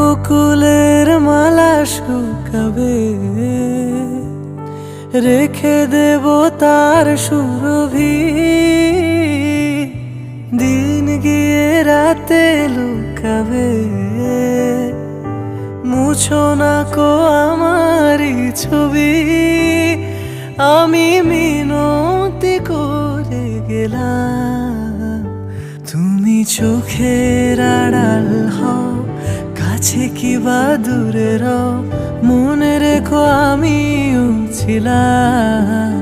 বকুলের মালা শুকাবে, রেখে দেব তার সুরভি। দিন গিয়ে রাতে লুকাবে, মুছো না কো আমারি ছবি। আমি মিনতি করে গেলাম, তুমি চোখের আড়াল হও, কাছে কি বা দূরে রও, মনে রেখো আমিও ছিলাম।